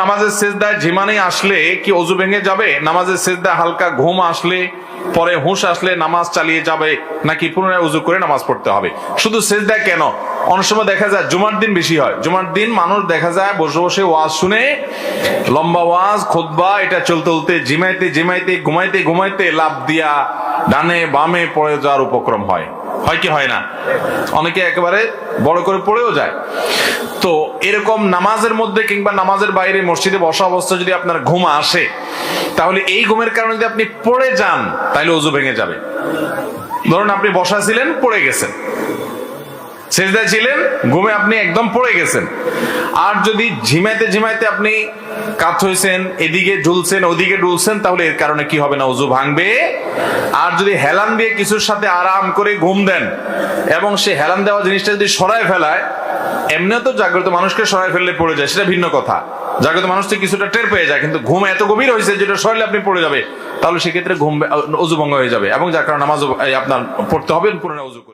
নামাজের সেজদায় ঝিমানি আসলে কি ওযু ভেঙে যাবে? নামাজের সেজদায় হালকা ঘুম আসলে, পরে হুঁশ আসলে নামাজ চালিয়ে যাবে, নাকি পুনরায় ওযু করে নামাজ পড়তে হবে? শুধু সেজদায় কেন, অনেক সময় দেখা যায় জুমার দিন বেশি হয়। জুমার দিন মানুষ দেখা যায় বসে বসে ওয়াজ শুনে, লম্বা ওয়াজ খুতবা এটা চলতে চলতে ঝিমাইতে ঝিমাইতে ঘুমাইতে ঘুমাইতে লাফ দিয়া ডানে বামে পড়ে যাওয়ার উপক্রম হয় কি হয় না? অনেকে একেবারে বড় করে পড়েও যায়। তো এরকম নামাজের মধ্যে কিংবা নামাজের বাইরে মসজিদে বসা অবস্থা যদি আপনার ঘুম আসে, তাহলে এই ঘুমের কারণে যদি আপনি পড়ে যান তাহলে ওযু ভেঙে যাবে। ধরুন আপনি বসা ছিলেন, পড়ে গেছেন, সেজদায় ছিলেন, ঘুমে আপনি একদম পড়ে গেছেন। আর যদি ঝিমাইতে ঝিমাইতে আপনি কাত হয়েছেন, এদিকে ঝুলছেন ওদিকে ডুলছেন, তাহলে এর কারণে কি হবে না? ওযু ভাঙবে। আর যদি হেলান দিয়ে কিছুর সাথে আরাম করে ঘুম দেন এবং সে হেলান দেওয়া জিনিসটা যদি সরায় ফেলায়, এমনিও তো জাগ্রত মানুষকে সরায় ফেললে পড়ে যায়, সেটা ভিন্ন কথা। জাগ্রত মানুষ তো কিছুটা টের পেয়ে যায়, কিন্তু ঘুম এত গভীর হয়েছে যেটা সরালে আপনি পড়ে যাবে, তাহলে সেক্ষেত্রে ওযু ভঙ্গ হয়ে যাবে এবং যার কারণে নামাজ আপনার পড়তে হবে পুনরায় ওযু করে।